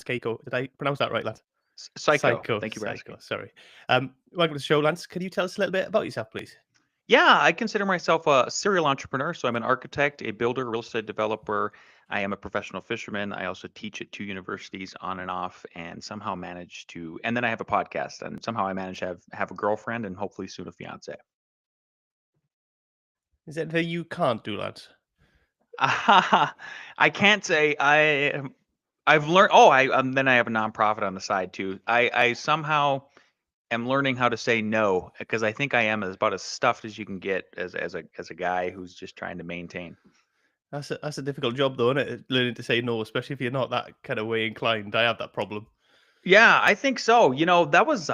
Cayko. Did I pronounce that right, Lance? Psycho. Psycho, Thank you for asking. Sorry. Welcome to the show, Lance. Can you tell us a little bit about yourself, please? Yeah, I consider myself a serial entrepreneur. So I'm an architect, a builder, real estate developer. I am a professional fisherman. I also teach at two universities on and off, and somehow manage to. And then I have a podcast, and somehow I manage to have a girlfriend, and hopefully soon a fiance. Is there anything you can't do, Lance? I can't say I've learned. Oh, I then I have a nonprofit on the side too. I somehow am learning how to say no because I think I am about as stuffed as you can get as a guy who's just trying to maintain. That's a difficult job, though, isn't it? Learning to say no, especially if you're not that kind of way inclined. I have that problem. Yeah, I think so. That was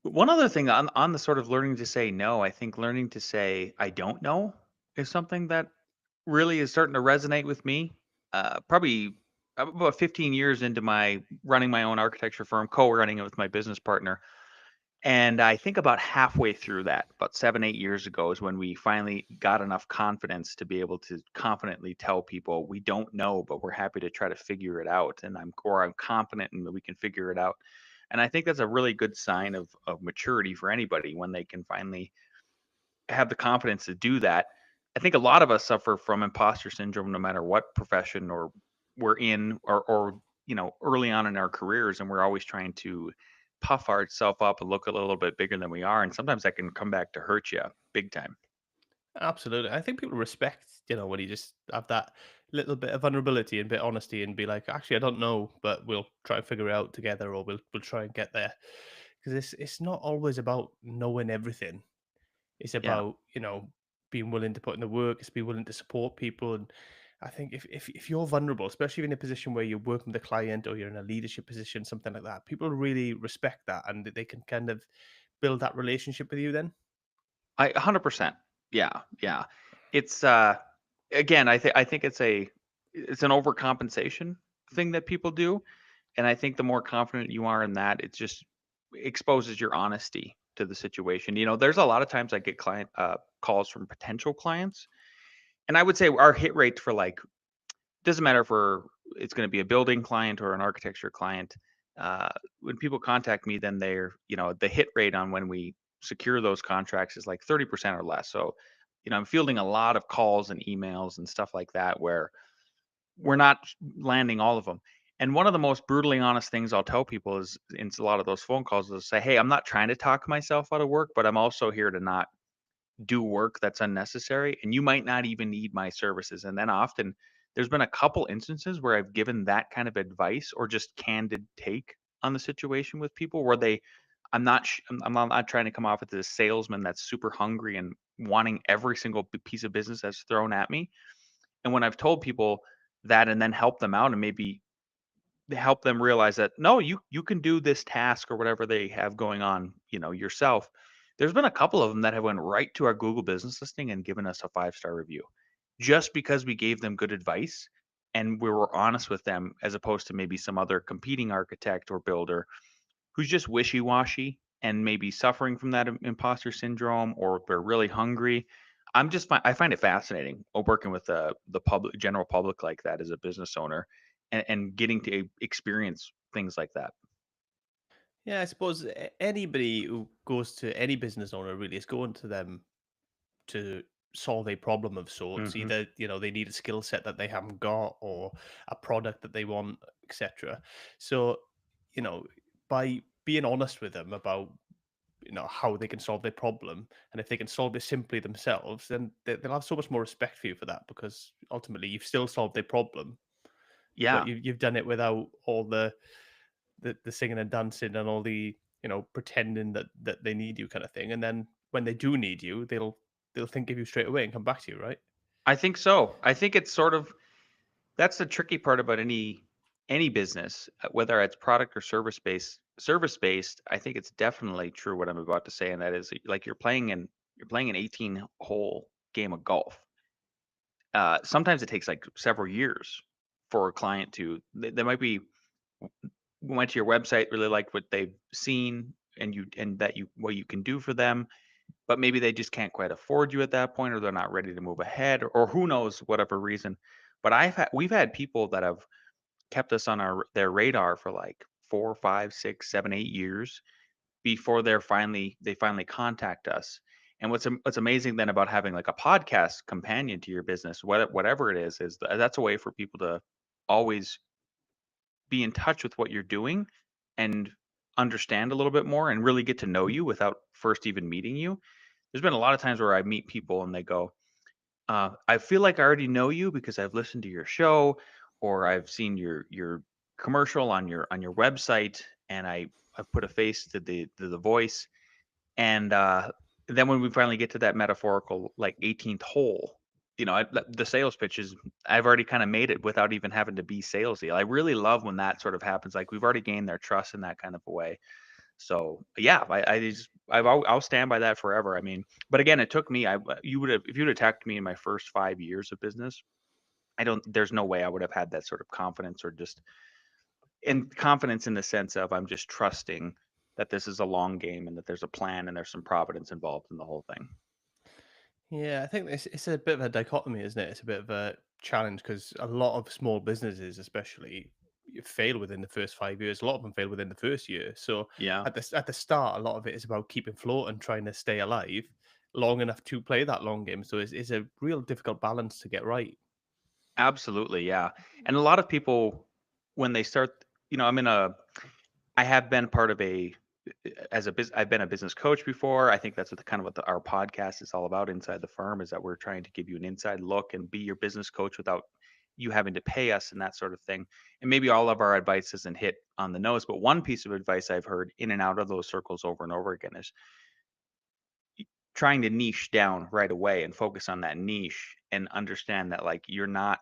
one other thing on the sort of learning to say no. I think learning to say I don't know is something that really is starting to resonate with me. Probably I'm about 15 years into my running my own architecture firm, co-running it with my business partner. And I think about halfway through that, about 7, 8 years ago, is when we finally got enough confidence to be able to confidently tell people we don't know, but we're happy to try to figure it out. And I'm confident in that we can figure it out. And I think that's a really good sign of maturity for anybody when they can finally have the confidence to do that. I think a lot of us suffer from imposter syndrome, no matter what profession or we're in, or early on in our careers, and we're always trying to puff ourselves up and look a little bit bigger than we are, and sometimes that can come back to hurt you big time. Absolutely. I think people respect, when you just have that little bit of vulnerability and bit of honesty and be like, actually, I don't know, but we'll try and figure it out together, or we'll try and get there. Because it's not always about knowing everything. It's Yeah. about, being willing to put in the work, it's being willing to support people. And I think if you're vulnerable, especially in a position where you're working with a client or you're in a leadership position, something like that, people really respect that and they can kind of build that relationship with you then. I 100%. Yeah, yeah. It's again, I think it's an overcompensation thing that people do, and I think the more confident you are in that, it just exposes your honesty to the situation. There's a lot of times I get client calls from potential clients, and I would say our hit rate for, like, doesn't matter if it's going to be a building client or an architecture client. When people contact me, then the hit rate on when we secure those contracts is like 30% or less. So, I'm fielding a lot of calls and emails and stuff like that where we're not landing all of them. And one of the most brutally honest things I'll tell people is in a lot of those phone calls is say, hey, I'm not trying to talk myself out of work, but I'm also here to not do work that's unnecessary, and you might not even need my services. And then often there's been a couple instances where I've given that kind of advice or just candid take on the situation with people where I'm not trying to come off as a salesman that's super hungry and wanting every single piece of business that's thrown at me. And when I've told people that and then help them out and maybe help them realize that no, you can do this task or whatever they have going on, yourself. There's been a couple of them that have went right to our Google business listing and given us a 5-star review just because we gave them good advice and we were honest with them, as opposed to maybe some other competing architect or builder who's just wishy-washy and maybe suffering from that imposter syndrome, or they're really hungry. I find it fascinating working with the public, general public, like that as a business owner, and getting to experience things like that. Yeah, I suppose anybody who goes to any business owner really is going to them to solve a problem of sorts. Hmm. Either, they need a skill set that they haven't got or a product that they want, etc. So, you know, by being honest with them about, how they can solve their problem, and if they can solve it simply themselves, then they'll have so much more respect for you for that, because ultimately you've still solved their problem, but Yeah, you've done it without all the singing and dancing and all the, pretending that they need you kind of thing. And then when they do need you, they'll think of you straight away and come back to you, right? I think so. I think it's sort of that's the tricky part about any business, whether it's product or service based. I think it's definitely true what I'm about to say, and that is like you're playing an 18 hole game of golf. Sometimes it takes like several years for a client to they might be went to your website, really liked what they've seen, and that you what you can do for them, but maybe they just can't quite afford you at that point, or they're not ready to move ahead, or who knows, whatever reason. But we've had people that have kept us on their radar for like 4, 5, 6, 7, 8 years before they finally contact us. And what's amazing then about having like a podcast companion to your business, whatever it is that's a way for people to always be in touch with what you're doing and understand a little bit more and really get to know you without first even meeting you. There's been a lot of times where I meet people and they go, I feel like I already know you because I've listened to your show or I've seen your commercial on your website, and I've put a face to the voice. And then when we finally get to that metaphorical like 18th hole, the sales pitch is I've already kind of made it without even having to be salesy. I really love when that sort of happens. Like we've already gained their trust in that kind of a way. So yeah, I'll stand by that forever. I mean, but again, it took me. You would have if you'd attacked me in my first 5 years of business. I don't. There's no way I would have had that sort of confidence or just in confidence in the sense of I'm just trusting that this is a long game and that there's a plan and there's some providence involved in the whole thing. Yeah, I think it's a bit of a dichotomy, isn't it? It's a bit of a challenge because a lot of small businesses, especially, fail within the first 5 years. A lot of them fail within the first year. So Yeah, at the start, a lot of it is about keeping float and trying to stay alive long enough to play that long game. So it's a real difficult balance to get right. absolutely. Yeah. And a lot of people, when they start, I have been part of I've been a business coach before. I think that's what our podcast is all about inside the firm is that we're trying to give you an inside look and be your business coach without you having to pay us and that sort of thing. And maybe all of our advice isn't hit on the nose, but one piece of advice I've heard in and out of those circles over and over again is trying to niche down right away and focus on that niche and understand that like you're not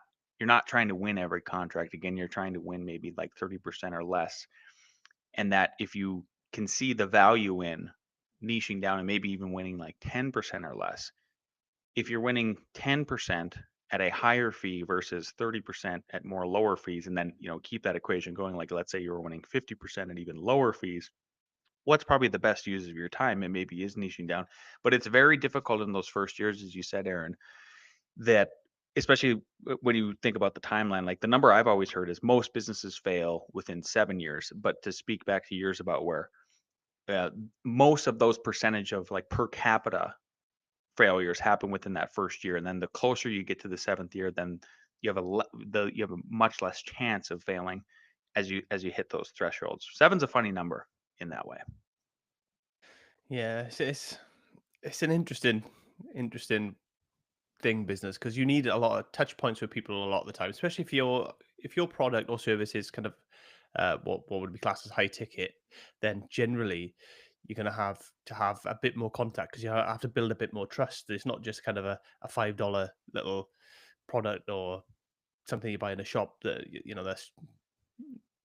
trying to win every contract. Again, you're trying to win maybe like 30% or less, and that if you can see the value in niching down and maybe even winning like 10% or less, if you're winning 10% at a higher fee versus 30% at more lower fees, and then keep that equation going, like let's say you were winning 50% at even lower fees, what's probably the best use of your time? And maybe is niching down, but it's very difficult in those first years, as you said, Aaron, that especially when you think about the timeline, like the number I've always heard is most businesses fail within 7 years. But to speak back to years about where uh, most of those percentage of like per capita failures happen within that first year, and then the closer you get to the seventh year, then you have a much less chance of failing as you hit those thresholds. Seven's a funny number in that way. Yeah, it's an interesting thing business because you need a lot of touch points with people a lot of the time, especially if your product or service is kind of what would be classed as high ticket, then generally you're going to have a bit more contact because you have to build a bit more trust. It's not just kind of a $5 little product or something you buy in a shop that that's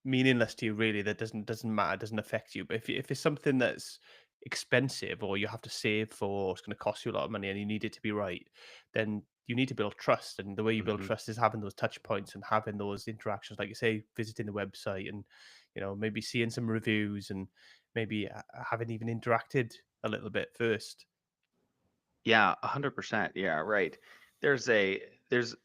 meaningless to you really, that doesn't matter, doesn't affect you. But if it's something that's expensive or you have to save for, or it's going to cost you a lot of money and you need it to be right, then you need to build trust. And the way you build Hmm. trust is having those touch points and having those interactions, like you say, visiting the website and maybe seeing some reviews and maybe having even interacted a little bit first. Yeah, 100%. Yeah, right. There's a there's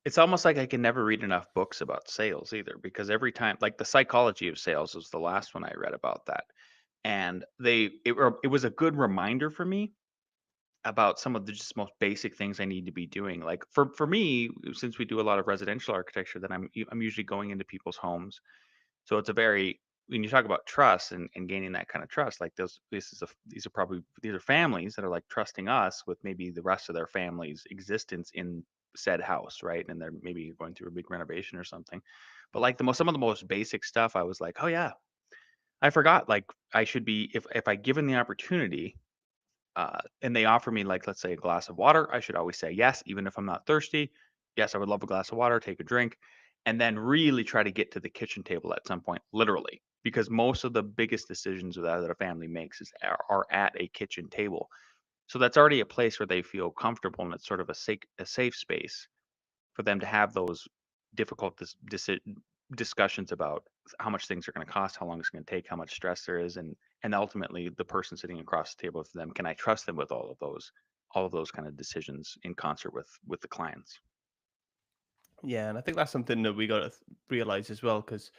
it's almost like I can never read enough books about sales either, because every time, like the psychology of sales was the last one I read about that. And it was a good reminder for me about some of the just most basic things I need to be doing. Like for me, since we do a lot of residential architecture, that I'm usually going into people's homes. So it's a very when you talk about trust and gaining that kind of trust, like these are families that are like trusting us with maybe the rest of their family's existence in said house, right? And they're maybe going through a big renovation or something. But like some of the most basic stuff, I was like, oh yeah, I forgot. Like I should be if I given the opportunity, and they offer me like let's say a glass of water, I should always say yes, even if I'm not thirsty. Yes, I would love a glass of water, take a drink, and then really try to get to the kitchen table at some point, literally, because most of the biggest decisions that a family makes are at a kitchen table. So that's already a place where they feel comfortable, and it's sort of a safe space for them to have those difficult discussions about how much things are going to cost, how long it's going to take, how much stress there is, and ultimately the person sitting across the table from them, can I trust them with all of those kind of decisions in concert with the clients? Yeah, and I think that's something that we got to realize as well, because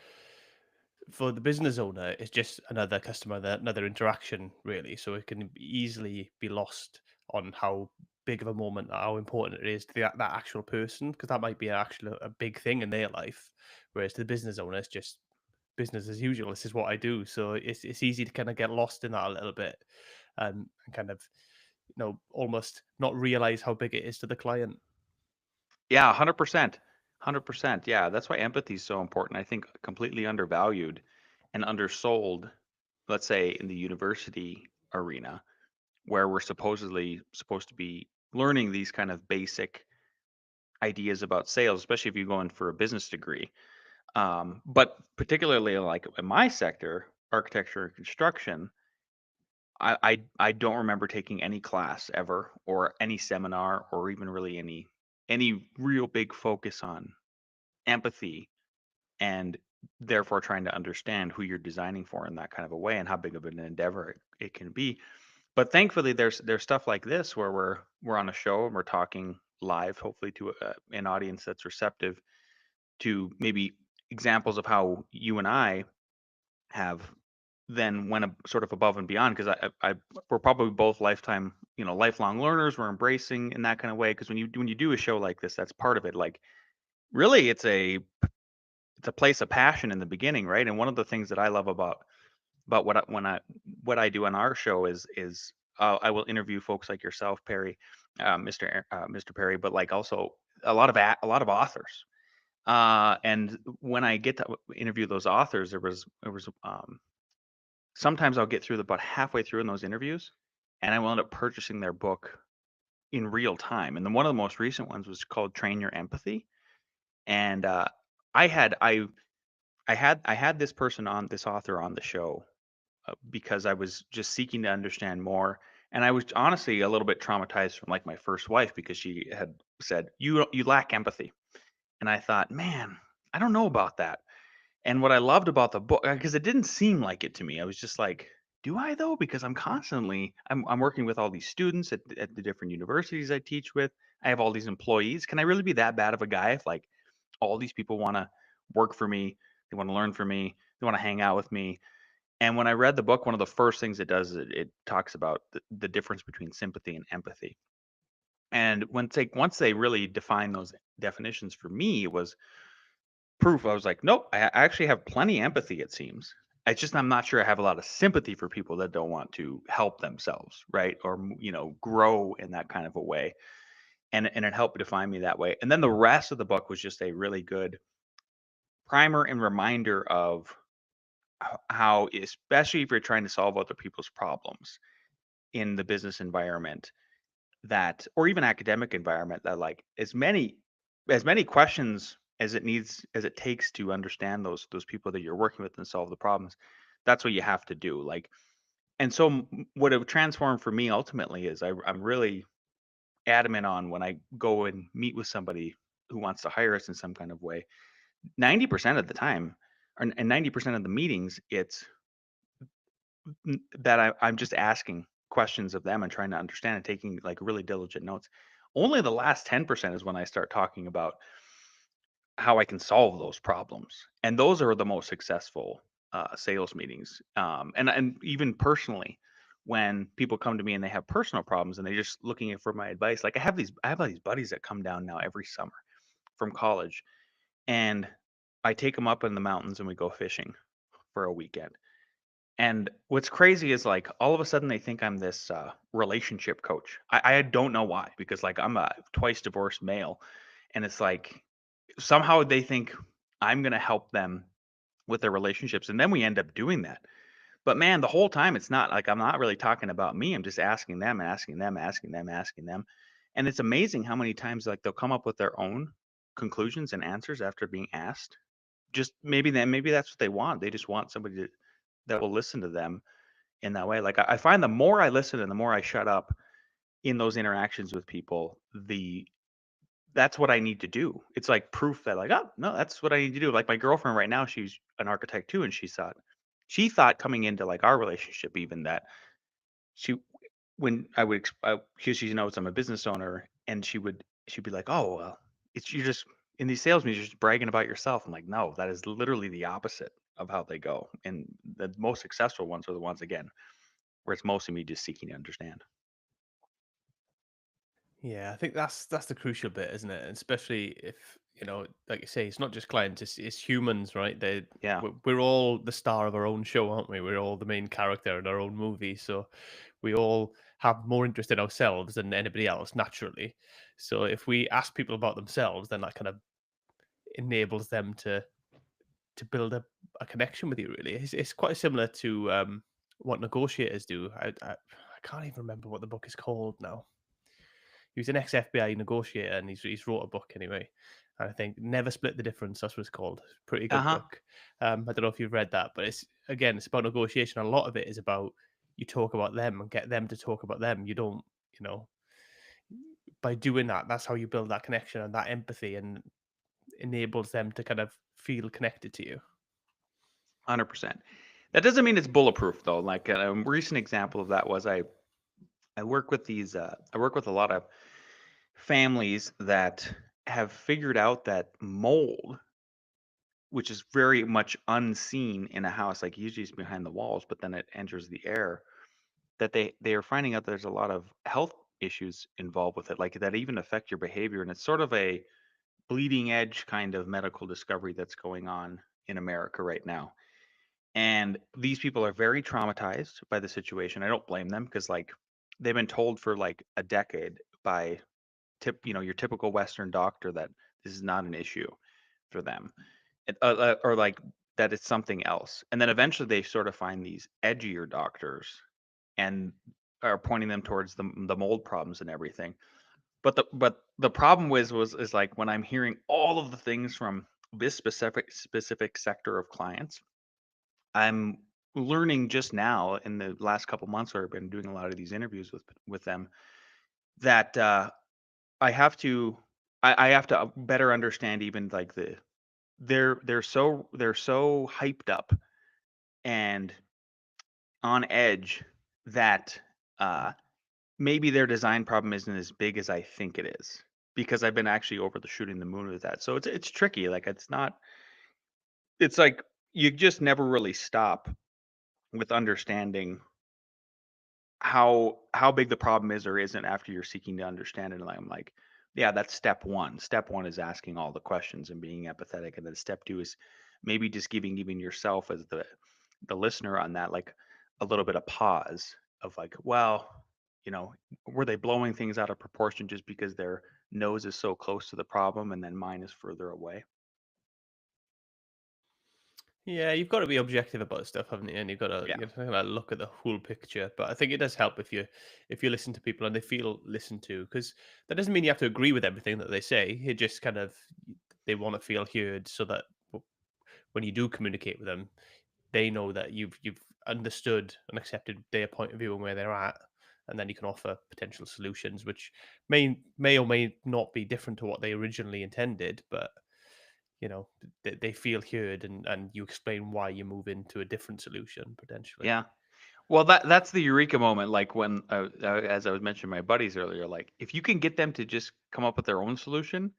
for the business owner, it's just another customer, another interaction, really. So it can easily be lost on how big of a moment, how important it is to that actual person, because that might be actually a big thing in their life. Whereas to the business owner, it's just business as usual. This is what I do. So it's easy to kind of get lost in that a little bit, and kind of almost not realize how big it is to the client. Yeah, 100%. 100%. Yeah, that's why empathy is so important. I think completely undervalued and undersold, let's say in the university arena, where we're supposedly supposed to be learning these kind of basic ideas about sales, especially if you go in for a business degree. But particularly like in my sector, architecture and construction, I don't remember taking any class ever or any seminar or even really any real big focus on empathy and therefore trying to understand who you're designing for in that kind of a way and how big of an endeavor it can be. But thankfully there's stuff like this where we're on a show and we're talking live, hopefully to an audience that's receptive to maybe examples of how you and I have then went sort of above and beyond, because we're probably both lifetime, lifelong learners. We're embracing in that kind of way, because when you do a show like this, that's part of it. Like really, it's a place of passion in the beginning, right? And one of the things that I love about what I do on our show is I will interview folks like yourself, Perry, Mr. Perry, but like also a lot of authors. And when I get to interview those authors, there was sometimes I'll get through about halfway through in those interviews, and I will end up purchasing their book in real time. And then one of the most recent ones was called Train Your Empathy. And I had I had this author on the show because I was just seeking to understand more. And I was honestly a little bit traumatized from like my first wife, because she had said, you lack empathy. And I thought, man, I don't know about that. And what I loved about the book, because it didn't seem like it to me, I was just like, do I though? Because I'm working with all these students at the different universities I teach with. I have all these employees. Can I really be that bad of a guy if like all these people want to work for me, they want to learn from me, they want to hang out with me? And when I read the book, one of the first things it does is it talks about the difference between sympathy and empathy. And once they really define those definitions for me, it was proof. I was like, nope, I actually have plenty empathy, it seems. It's just I'm not sure I have a lot of sympathy for people that don't want to help themselves, right? Or grow in that kind of a way. And it helped define me that way. And then the rest of the book was just a really good primer and reminder of how, especially if you're trying to solve other people's problems in the business environment, that or even academic environment, that like as many questions as it takes to understand those people that you're working with and solve the problems, that's what you have to do. Like, and so what it transformed for me ultimately is I'm really adamant on, when I go and meet with somebody who wants to hire us in some kind of way, 90% of the time, and 90% of the meetings, it's that I'm just asking questions of them and trying to understand and taking like really diligent notes. Only the last 10% is when I start talking about how I can solve those problems. And those are the most successful sales meetings. And even personally, when people come to me and they have personal problems and they're just looking for my advice, like I have all these buddies that come down now every summer from college, and I take them up in the mountains and we go fishing for a weekend. And what's crazy is like all of a sudden they think I'm this relationship coach. I don't know why, because like I'm a twice divorced male, and it's like somehow they think I'm gonna help them with their relationships, and then we end up doing that. But man, the whole time it's not like I'm not really talking about me. I'm just asking them, asking them, asking them, asking them, and it's amazing how many times like they'll come up with their own conclusions and answers after being asked. Just maybe that's what they want. They just want somebody that will listen to them in that way. Like I find the more I listen and the more I shut up in those interactions with people, the that's what I need to do. It's like proof that like, oh no, that's what I need to do. Like my girlfriend right now, she's an architect too, and she thought coming into like our relationship even that she when I would she knows I'm a business owner, and she'd be like, oh well, it's you just in these sales meetings, you're just bragging about yourself. I'm like, no, that is literally the opposite of how they go. And the most successful ones are the ones, again, where it's mostly me just seeking to understand. Yeah, I think that's the crucial bit, isn't it? And especially if, like you say, it's not just clients, it's humans, right? Yeah, We're all the star of our own show, aren't we? We're all the main character in our own movie, so we all have more interest in ourselves than anybody else, naturally. So if we ask people about themselves, then that kind of enables them to build a connection with you. Really, it's quite similar to what negotiators do. I can't even remember what the book is called now. He was an ex-FBI negotiator, and he's wrote a book anyway. And I think "Never Split the Difference." That's what it's called. Pretty uh good huh, book. I don't know if you've read that, but it's about negotiation. A lot of it is about you talk about them and get them to talk about them. You don't, you know, by doing that, that's how you build that connection and that empathy, and enables them to kind of feel connected to you. 100%. That doesn't mean it's bulletproof though. Like a recent example of that was I work with I work with a lot of families that have figured out that mold, which is very much unseen in a house, like usually it's behind the walls, but then it enters the air, that they are finding out there's a lot of health issues involved with it, like that even affect your behavior. And it's sort of a bleeding edge kind of medical discovery that's going on in America right now. And these people are very traumatized by the situation. I don't blame them because like they've been told for like a decade by your typical Western doctor that this is not an issue for them, or like that it's something else. And then eventually they sort of find these edgier doctors and are pointing them towards the mold problems and everything. But the problem is like when I'm hearing all of the things from this specific sector of clients, I'm learning just now in the last couple months where I've been doing a lot of these interviews with them that I have to I have to better understand even like they're so hyped up and on edge that uh maybe their design problem isn't as big as I think it is, because I've been actually over the shooting the moon with that. So it's tricky. Like it's like you just never really stop with understanding how big the problem is or isn't after you're seeking to understand it. And I'm like, yeah, that's step one. Step one is asking all the questions and being empathetic, and then step two is maybe just giving even yourself as the listener on that, like a little bit of pause of like, well, were they blowing things out of proportion just because their nose is so close to the problem and then mine is further away? Yeah, you've got to be objective about stuff, haven't you? And Yeah. you've got to look at the whole picture. But I think it does help if you listen to people and they feel listened to, because that doesn't mean you have to agree with everything that they say. It just kind of they want to feel heard, so that when you do communicate with them, they know that you've understood and accepted their point of view and where they're at, and then you can offer potential solutions, which may or may not be different to what they originally intended, but they feel heard, and you explain why you move into a different solution potentially. Yeah. Well, that's the eureka moment. Like when, as I was mentioning my buddies earlier, like if you can get them to just come up with their own solution,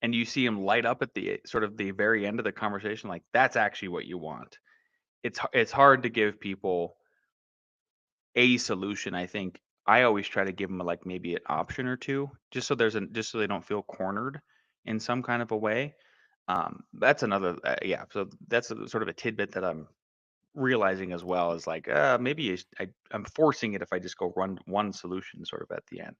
and you see them light up at the sort of the very end of the conversation, like that's actually what you want. It's hard to give people a solution. I think I always try to give them like maybe an option or two, just so they don't feel cornered in some kind of a way. That's another, yeah. So that's sort of a tidbit that I'm realizing as well, is like maybe I'm forcing it if I just go run one solution sort of at the end.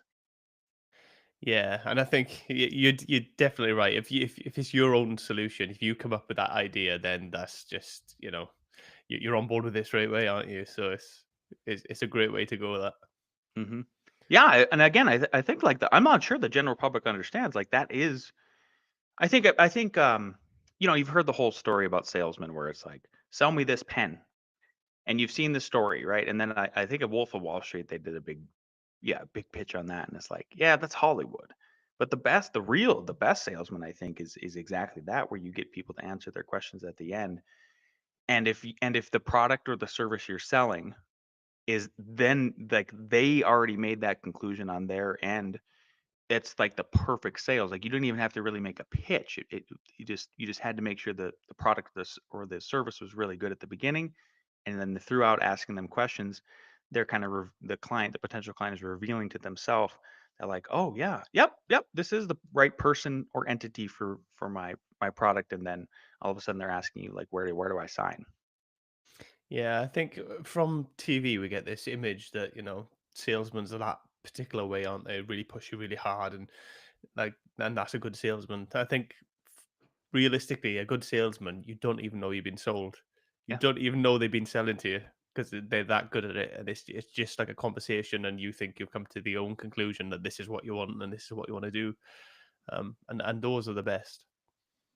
Yeah, and I think you're definitely right. If it's your own solution, if you come up with that idea, then that's just you're on board with this right away, aren't you? So it's a great way to go with that. Hmm. Yeah, and again, I think like I'm not sure the general public understands like that is. I think you've heard the whole story about salesmen where it's like, sell me this pen, and you've seen the story, right? And then I think at Wolf of Wall Street they did a big pitch on that, and it's like, yeah, that's Hollywood. But the best salesman, I think, is exactly that, where you get people to answer their questions at the end. And if the product or the service you're selling is then like they already made that conclusion on their end, it's like the perfect sales. Like you didn't even have to really make a pitch. You just had to make sure that the product this or the service was really good at the beginning, and then throughout asking them questions, they're kind of the potential client is revealing to themselves that like, oh yeah, yep, this is the right person or entity for my product, and then all of a sudden they're asking you like, where do I sign? Yeah, I think from TV we get this image that, salesmen are that particular way, aren't they? Really push you really hard, and and that's a good salesman. I think realistically, a good salesman, you don't even know you've been sold. You Yeah. don't even know they've been selling to you because they're that good at it, and it's just like a conversation, and you think you've come to the own conclusion that this is what you want and this is what you want to do, and those are the best.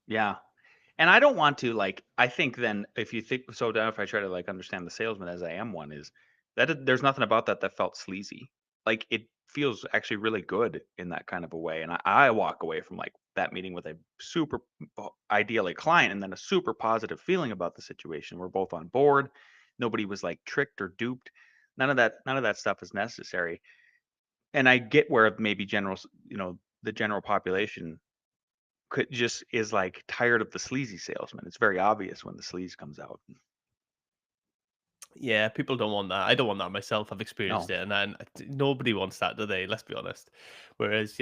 Yeah. And I don't want to like I think then if you think so down if I try to like understand the salesman as I am one is that there's nothing about that that felt sleazy. Like it feels actually really good in that kind of a way. And I walk away from like that meeting with a super ideally client and then a super positive feeling about the situation. We're both on board. Nobody was like tricked or duped. None of that stuff is necessary. And I get where maybe the general population could just is like tired of the sleazy salesman. It's very obvious when the sleaze comes out. Yeah, people don't want that. I don't want that myself. I've experienced No. it, and then nobody wants that, do they? Let's be honest. Whereas,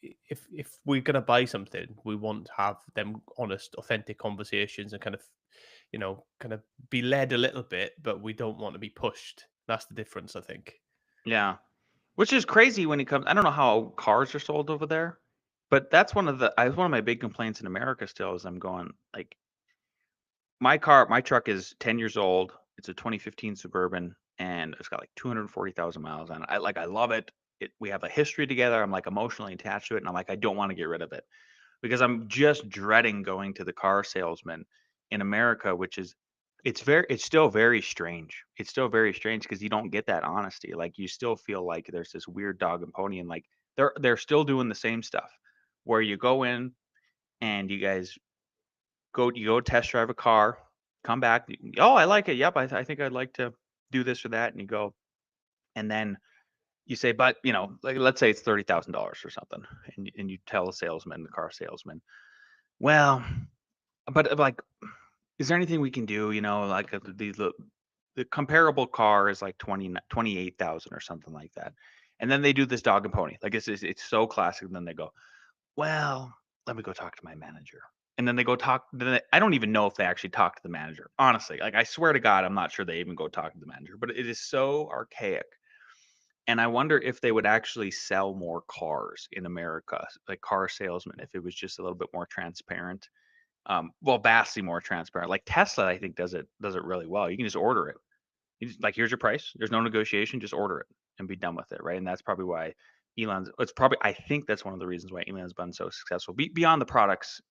if we're gonna buy something, we want to have them honest, authentic conversations, and kind of be led a little bit, but we don't want to be pushed. That's the difference, I think. Yeah. Which is crazy when it comes I don't know how cars are sold over there, but that's one of my big complaints in America still is I'm going like my truck is 10 years old. It's a 2015 Suburban and it's got like 240,000 miles on it. I love it. We have a history together. I'm like emotionally attached to it and I'm like I don't want to get rid of it. Because I'm just dreading going to the car salesman in America, which is it's still very strange. It's still very strange because you don't get that honesty. Like you still feel like there's this weird dog and pony, and like they're still doing the same stuff where you go in and you guys you go test drive a car, come back. Oh, I like it. Yep, I think I'd like to do this or that, and you go, and then you say, but like let's say it's $30,000 or something, and you tell the car salesman, well, but, like, is there anything we can do, like, the comparable car is like 28,000 or something like that, and then they do this dog and pony, like, it's so classic, and then they go, "Well, let me go talk to my manager," and then they go talk I don't even know if they actually talk to the manager, honestly, like, I swear to God, I'm not sure they even go talk to the manager, but it is so archaic, and I wonder if they would actually sell more cars in America, like, car salesmen, if it was just a little bit more transparent. Well, vastly more transparent. Like Tesla, I think does it really well. You can just order it. Like, here's your price. There's no negotiation. Just order it and be done with it, right? And that's probably why Elon's. It's probably I think that's one of the reasons why Elon's been so successful. Beyond the products,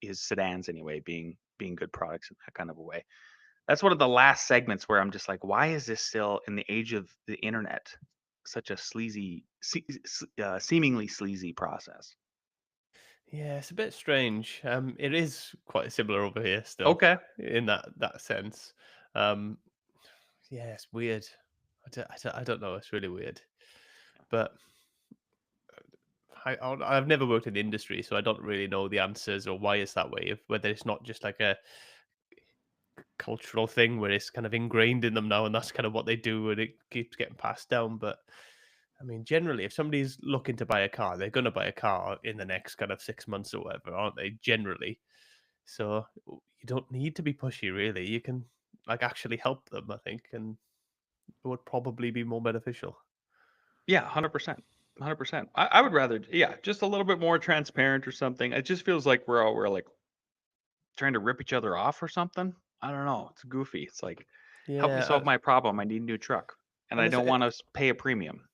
his sedans anyway, being good products in that kind of a way. That's one of the last segments where I'm just like, why is this still in the age of the internet such a seemingly sleazy process? Yeah, it's a bit strange. It is quite similar over here still, Okay. in that sense. Um, yeah, it's weird. I don't know. It's really weird, but I've never worked in the industry, so I don't really know the answers or why it's that way. If whether it's not just like a cultural thing where it's kind of ingrained in them now, and that's kind of what they do, and it keeps getting passed down. But I mean, generally, if somebody's looking to buy a car, they're going to buy a car in the next kind of 6 months or whatever, aren't they? Generally, so you don't need to be pushy, really. You can like actually help them, I think, and it would probably be more beneficial. Yeah, 100%. 100%. I would rather, yeah, just a little bit more transparent or something. It just feels like we're like trying to rip each other off or something. I don't know. It's goofy. It's like, help me Yeah, solve my problem. I need a new truck, and and I it's don't want to pay a premium.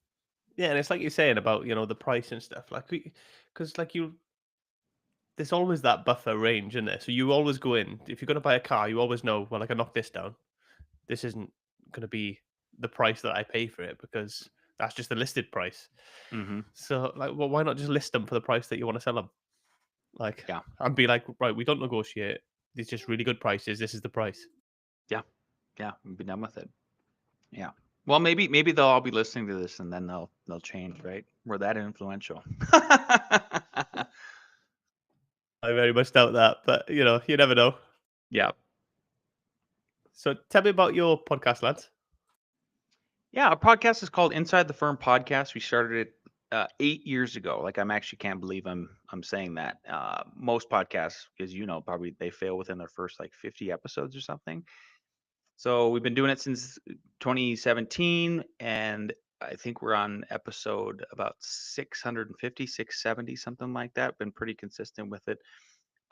yeah, and it's like you're saying about the price and stuff. Like, because like there's always that buffer range in there, so you always go in. If you're going to buy a car, you always know, well, I can knock this down. This isn't going to be the price that I pay for it because that's just the listed price. Hmm. So, like, well, why not just list them for the price that you want to sell them? Like, Yeah, and be like, right, we don't negotiate. These just really good prices. This is the price. yeah, yeah. Be done with it. Yeah. Well, maybe they'll all be listening to this and then they'll change, right? We're that influential. I very much doubt that, but you never know. Yeah. So tell me about your podcast, Lance. Yeah, our podcast is called Inside the Firm Podcast. We started it 8 years ago. Like I'm actually can't believe I'm saying that. Most podcasts, as you know, probably they fail within their first like 50 episodes or something. So we've been doing it since 2017, and I think we're on episode about 650, 670, something like that. Been pretty consistent with it.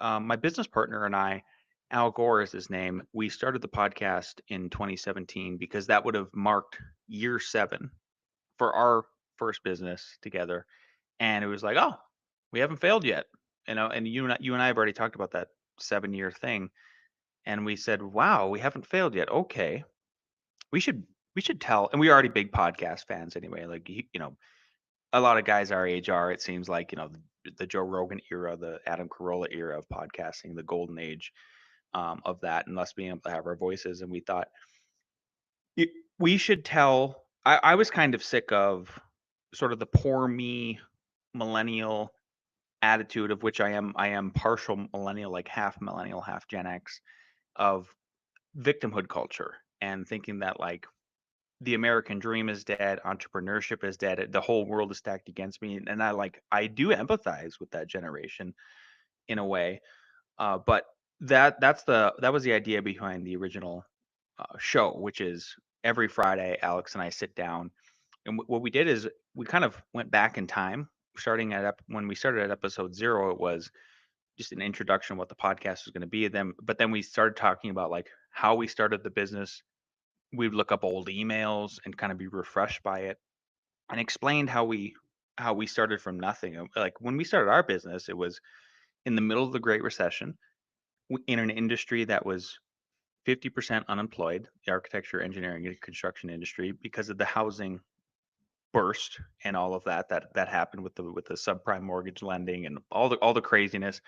My business partner and I, Al Gore is his name. We started the podcast in 2017 because that would have marked year 7 for our first business together, and it was like, oh, we haven't failed yet, And you and I have already talked about that 7-year thing, and we said, wow, we haven't failed yet. Okay, we should we should tell. And we're already big podcast fans anyway. Like a lot of guys our age are. It seems like the Joe Rogan era, the Adam Carolla era of podcasting, the golden age of that, and us being able to have our voices. And we thought y- we should tell. I was kind of sick of sort of the poor me millennial attitude, of which I am partial millennial, like half millennial, half Gen X, of victimhood culture, and thinking that like the American dream is dead, entrepreneurship is dead, the whole world is stacked against me. And I do empathize with that generation in a way. But that was the idea behind the original show, which is every Friday, Alex and I sit down, and what we did is we kind of went back in time, starting when we started at episode 0. It was just an introduction of what the podcast was going to be. But then we started talking about like how we started the business. We'd look up old emails and kind of be refreshed by it, and explained how we started from nothing. Like when we started our business, it was in the middle of the Great Recession, in an industry that was 50% unemployed, the architecture, engineering, and construction industry, because of the housing burst and all of that happened with the subprime mortgage lending and all the craziness.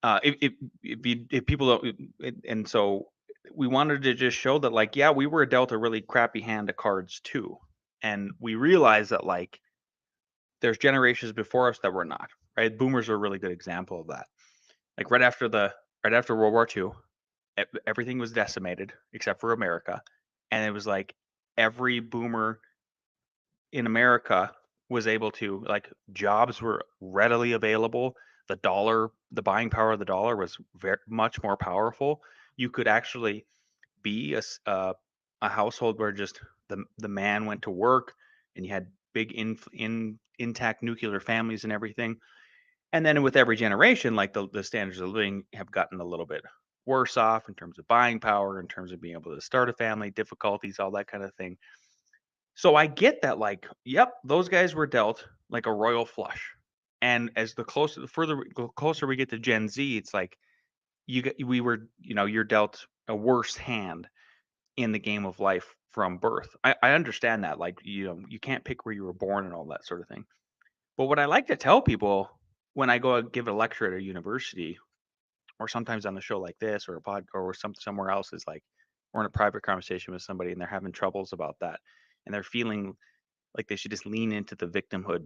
If people don't, and so we wanted to just show that like, yeah, we were dealt a really crappy hand of cards too, and we realized that like there's generations before us that were not, right. Boomers are a really good example of that. Like right after World War II, everything was decimated except for America, and it was like every boomer in America was able to, like, jobs were readily available. The dollar, the buying power of the dollar was very much more powerful. You could actually be a household where just the man went to work, and you had big intact nuclear families and everything. And then with every generation, like the standards of living have gotten a little bit worse off in terms of buying power, in terms of being able to start a family, difficulties, all that kind of thing. So I get that, like, yep, those guys were dealt like a royal flush. And as the closer we get to Gen Z, it's like you're dealt a worse hand in the game of life from birth. I understand that, like, you can't pick where you were born and all that sort of thing. But what I like to tell people when I go and give a lecture at a university, or sometimes on a show like this, or a pod, or somewhere else, is like we're in a private conversation with somebody and they're having troubles about that, and they're feeling like they should just lean into the victimhood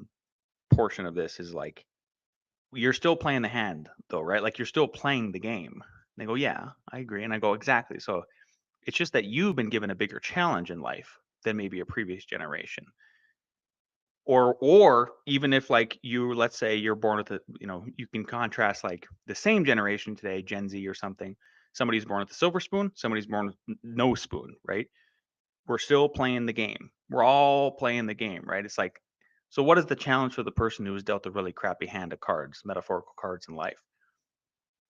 portion of this. Is like, you're still playing the hand though, right? Like you're still playing the game. And they go, yeah, I agree. And I go, exactly. So it's just that you've been given a bigger challenge in life than maybe a previous generation. Or even if, like, let's say you're born with you can contrast like the same generation today, Gen Z or something. Somebody's born with a silver spoon, somebody's born with no spoon, right? We're still playing the game. We're all playing the game, right? It's like, so what is the challenge for the person who was dealt a really crappy hand of cards, metaphorical cards in life?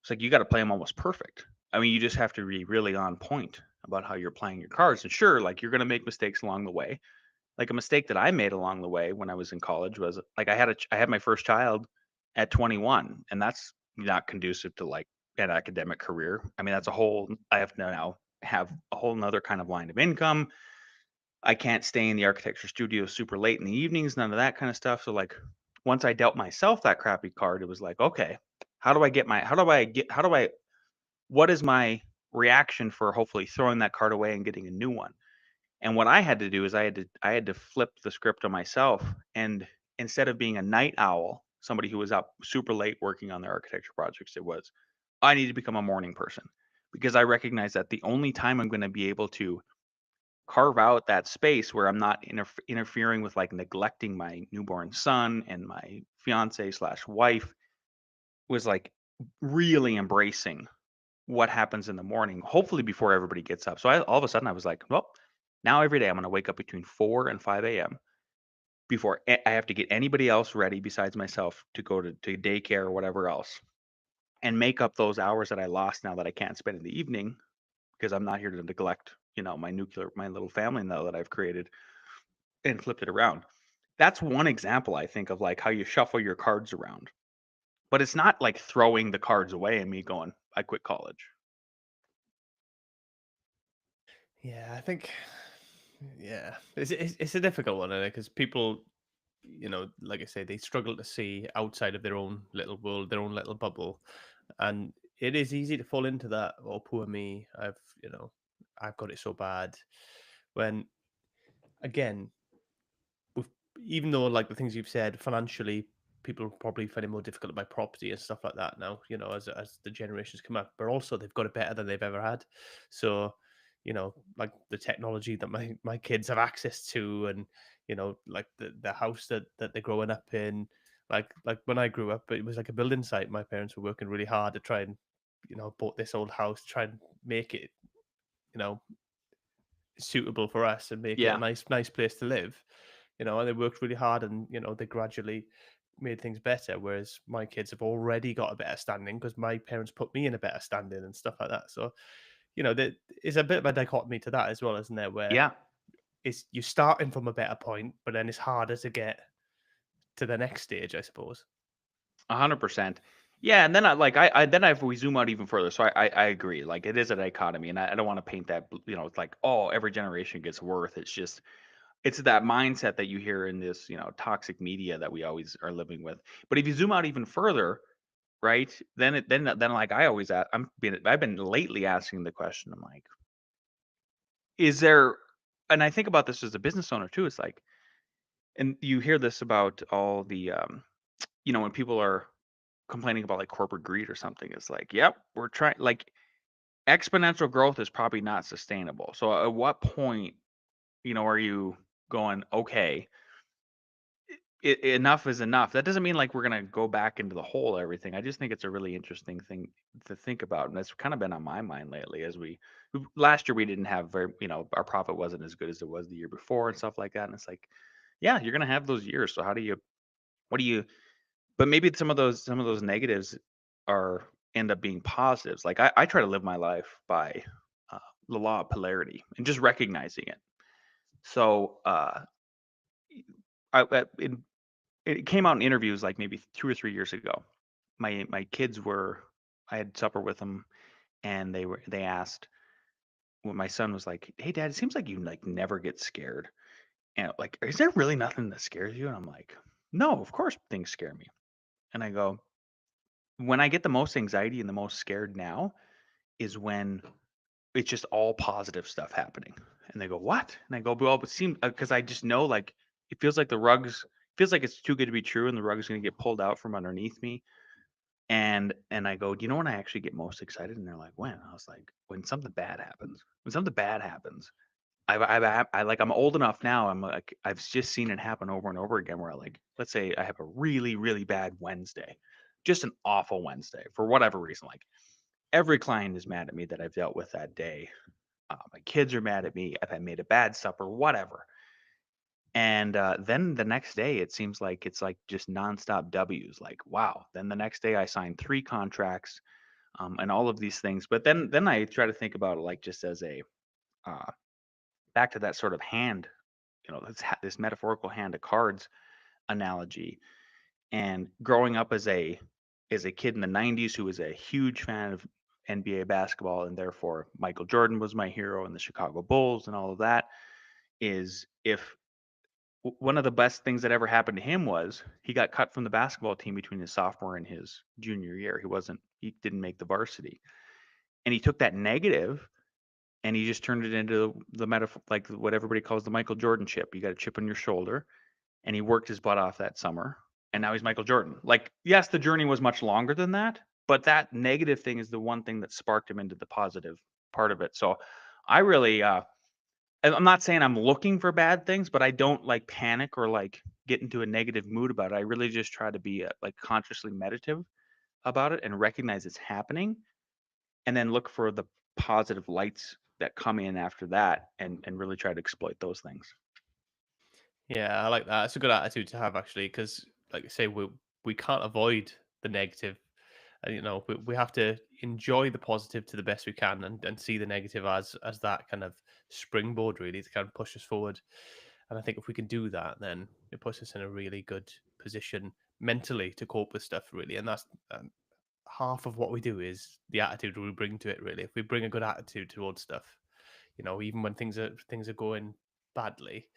It's like you got to play them almost perfect. I mean, you just have to be really on point about how you're playing your cards. And sure, like, you're going to make mistakes along the way. Like, a mistake that I made along the way when I was in college was like I had my first child at 21, and that's not conducive to like an academic career. I mean, I have to now have a whole nother kind of line of income. I can't stay in the architecture studio super late in the evenings, none of that kind of stuff. So like once I dealt myself that crappy card, it was like, okay, how do I what is my reaction for hopefully throwing that card away and getting a new one? And what I had to do is I had to flip the script on myself, and instead of being a night owl, somebody who was up super late working on their architecture projects, it was I need to become a morning person, because I recognize that the only time I'm going to be able to carve out that space where I'm not interfering with like neglecting my newborn son and my fiance slash wife was like really embracing what happens in the morning, hopefully before everybody gets up. So all of a sudden I was like, well, now every day I'm going to wake up between 4 and 5 a.m. before I have to get anybody else ready besides myself to go to daycare or whatever else, and make up those hours that I lost now that I can't spend in the evening because I'm not here to neglect, my little family now that I've created and flipped it around. That's one example I think of like how you shuffle your cards around. But it's not like throwing the cards away and me going, I quit college. Yeah, I think, yeah, it's a difficult one, because people, like I say, they struggle to see outside of their own little world, their own little bubble, and it is easy to fall into that. Oh, poor me! I've got it so bad. When again, with even though like the things you've said financially, people probably find it more difficult to buy property and stuff like that now, as the generations come up, but also they've got it better than they've ever had. So, like the technology that my kids have access to, and like the house that they're growing up in, like when I grew up, it was like a building site. My parents were working really hard to try and, bought this old house, try and make it, you know suitable for us and make it a Yeah. nice place to live. And they worked really hard, and they gradually made things better. Whereas my kids have already got a better standing because my parents put me in a better standing and stuff like that. So, there is a bit of a dichotomy to that as well, isn't there? Where Yeah. it's you're starting from a better point, but then it's harder to get to the next stage, I suppose. 100%. Yeah, and then then if we zoom out even further, so I agree. Like it is a dichotomy, and I don't want to paint that. It's like oh, every generation gets worth. It's just it's that mindset that you hear in this toxic media that we always are living with. But if you zoom out even further, right? Then like I always I've been lately asking the question. I'm like, is there? And I think about this as a business owner too. It's like, and you hear this about all the when people are complaining about like corporate greed or something. It's like, yep, we're trying like exponential growth is probably not sustainable. So at what point, are you going, okay, enough is enough? That doesn't mean like we're gonna go back into the hole, everything. I just think it's a really interesting thing to think about. And that's kind of been on my mind lately as last year we didn't have very, our profit wasn't as good as it was the year before and stuff like that. And it's like, yeah, you're gonna have those years. So what do you but maybe some of those negatives are end up being positives. Like I try to live my life by uh, the law of polarity and just recognizing it. So it came out in interviews like maybe 2 or 3 years ago. My kids were I had supper with them, and they asked when my son was like, "Hey, Dad, it seems like you like never get scared, and like, is there really nothing that scares you?" And I'm like, "No, of course things scare me." And I go, when I get the most anxiety and the most scared now is when it's just all positive stuff happening. And they go, "What?" And I go, "Well, it seems because I just know like it feels like it's too good to be true, and the rug is going to get pulled out from underneath me." And I go, "Do you know when I actually get most excited?" And they're like, "When?" I was like, "When something bad happens. When something bad happens." I'm old enough now. I'm like I've just seen it happen over and over again. Where like, let's say I have a really really bad Wednesday, just an awful Wednesday for whatever reason. Like every client is mad at me that I've dealt with that day. My kids are mad at me if I made a bad supper, whatever. And then the next day, it seems like it's like just nonstop W's. Like, wow. Then the next day, I signed 3 contracts, and all of these things. But then I try to think about it like just as a uh, back to that sort of hand, this metaphorical hand of cards analogy. And growing up as a kid in the '90s who was a huge fan of NBA basketball, and therefore Michael Jordan was my hero, and the Chicago Bulls and all of that, is if one of the best things that ever happened to him was he got cut from the basketball team between his sophomore and his junior year. He didn't make the varsity. And he took that negative and he just turned it into the metaphor, like what everybody calls the Michael Jordan chip. You got a chip on your shoulder, and he worked his butt off that summer, and now he's Michael Jordan. Like, yes, the journey was much longer than that, but that negative thing is the one thing that sparked him into the positive part of it. So I really, and I'm not saying I'm looking for bad things, but I don't like panic or like get into a negative mood about it. I really just try to be like consciously meditative about it and recognize it's happening, and then look for the positive lights that come in after that, and really try to exploit those things. Yeah, I like that. It's a good attitude to have actually, because like I say, we can't avoid the negative. And, we have to enjoy the positive to the best we can, and see the negative as that kind of springboard really to kind of push us forward. And I think if we can do that, then it puts us in a really good position mentally to cope with stuff really. And that's half of what we do is the attitude we bring to it really. If we bring a good attitude towards stuff, even when things are going badly,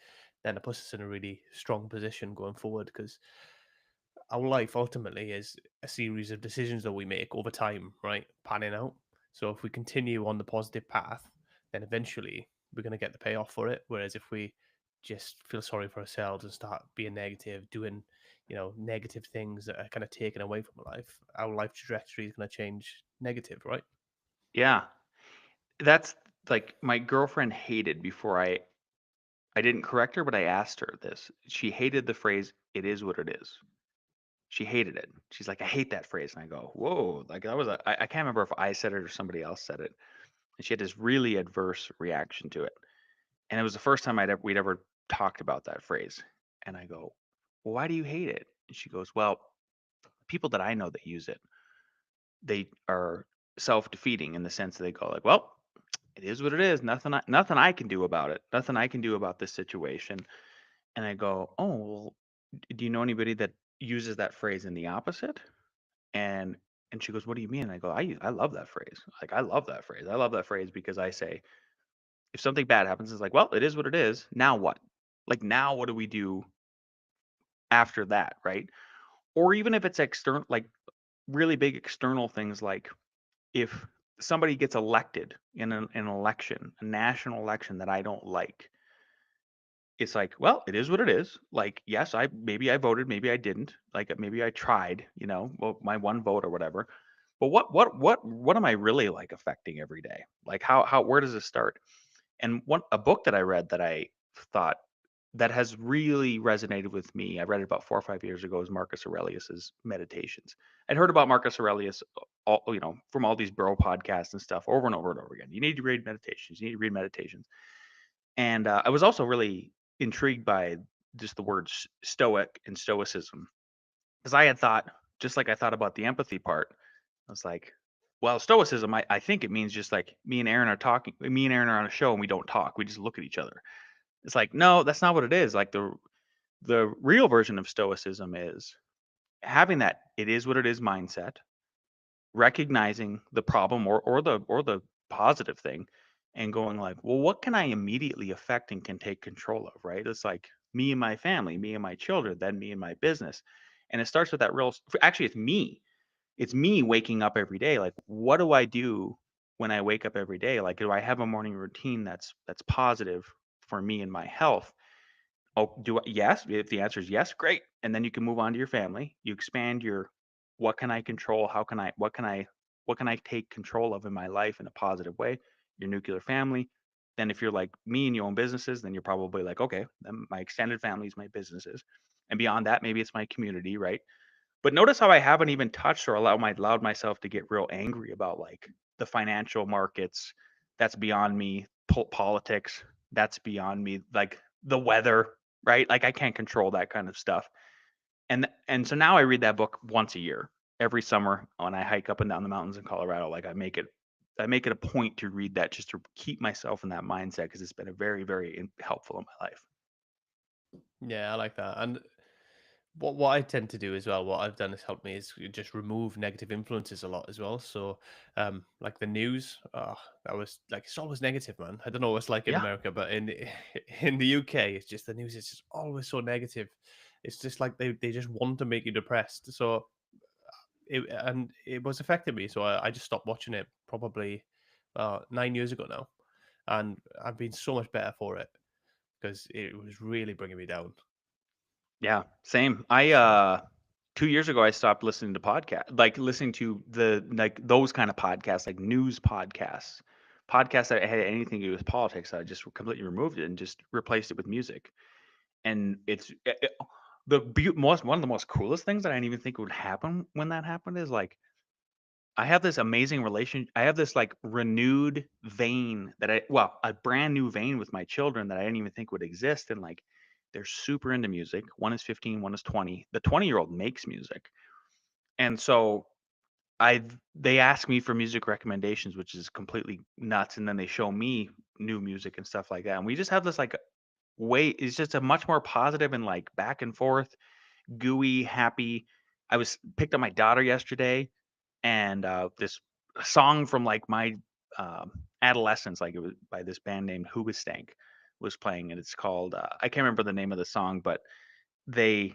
then it puts us in a really strong position going forward, because our life ultimately is a series of decisions that we make over time, right? Panning out. So if we continue on the positive path, then eventually we're going to get the payoff for it. Whereas if we just feel sorry for ourselves and start being negative, doing, negative things that are kind of taken away from our life trajectory is going to change negative, right? Yeah, that's like my girlfriend hated before I didn't correct her, but I asked her this. She hated the phrase "it is what it is." She hated it. She's like, "I hate that phrase." And I go, "Whoa!" Like that was I can't remember if I said it or somebody else said it, and she had this really adverse reaction to it. And it was the first time we'd ever talked about that phrase. And I go, "Well, why do you hate it?" And she goes, "Well, people that I know that use it, they are self-defeating in the sense that they go like, well, it is what it is. Nothing I can do about it. Nothing I can do about this situation." And I go, "Oh, well, do you know anybody that uses that phrase in the opposite?" And and she goes, "What do you mean?" And I go, I love that phrase. Like I love that phrase. I love that phrase because I say, if something bad happens, it's like, well, it is what it is. Now what? Like now what do we do after that, right? Or even if it's external, like really big external things, like if somebody gets elected in an election, a national election that I don't like, it's like, well, it is what it is. Like, yes, I voted, maybe I didn't. Like maybe I tried, well, my one vote or whatever. But what am I really like affecting every day? Like how where does it start? And one a book that I read that I thought that has really resonated with me. I read it about 4 or 5 years ago. Is Marcus Aurelius's Meditations. I'd heard about Marcus Aurelius, from all these bro podcasts and stuff over and over and over again. You need to read Meditations. You need to read Meditations. And I was also really intrigued by just the words stoic and stoicism, because I had thought, just like I thought about the empathy part, I was like, well, stoicism, I think it means just like me and Aaron are talking, me and Aaron are on a show and we don't talk. We just look at each other. It's like, no, that's not what it is. Like the real version of stoicism is having that it is what it is mindset, recognizing the problem or the positive thing, and going like, well, what can I immediately affect and can take control of, right? It's like me and my family, me and my children, then me and my business. And it starts with that real, actually it's me waking up every day. Like, what do I do when I wake up every day? Like, do I have a morning routine that's positive for me and my health? Oh, do I? Yes. If the answer is yes, great. And then you can move on to your family. You expand your what can I control? How can I what can I take control of in my life in a positive way? Your nuclear family. Then if you're like me and you own businesses, then you're probably like, okay, then my extended family is my businesses. And beyond that, maybe it's my community, right? But notice how I haven't even touched or allowed myself to get real angry about like the financial markets. That's beyond me. Politics. That's beyond me. Like the weather, right? Like I can't control that kind of stuff. And so now I read that book once a year, every summer when I hike up and down the mountains in Colorado. Like I make it a point to read that just to keep myself in that mindset because it's been a very, very helpful in my life. Yeah, I like that. And what I tend to do as well, what I've done has helped me is just remove negative influences a lot as well. So, like the news, that was like it's always negative, man. I don't know what it's like in Yeah. America, but in in the UK, it's just the news is just always so negative. It's just like they just want to make you depressed. So it was affecting me. So I just stopped watching it probably 9 years ago now. and I've been so much better for it because it was really bringing me down. Yeah, same. I So 2 years ago I stopped listening to like listening to like those kind of podcasts, like news podcasts. Podcasts that had anything to do with politics. I just completely removed it and just replaced it with music. And one of the most coolest things that I didn't even think would happen when that happened is like I have this amazing relation. I have this like renewed vein a brand new vein with my children that I didn't even think would exist. And like, they're super into music. One is 15, one is 20. The 20-year-old makes music. And so they ask me for music recommendations, which is completely nuts. And then they show me new music and stuff like that. And we just have this like way, it's just a much more positive and like back and forth, gooey, happy. I was picked up my daughter yesterday and this song from like my adolescence, like it was by this band named Hoobastank, was playing, and it's called I can't remember the name of the song, but they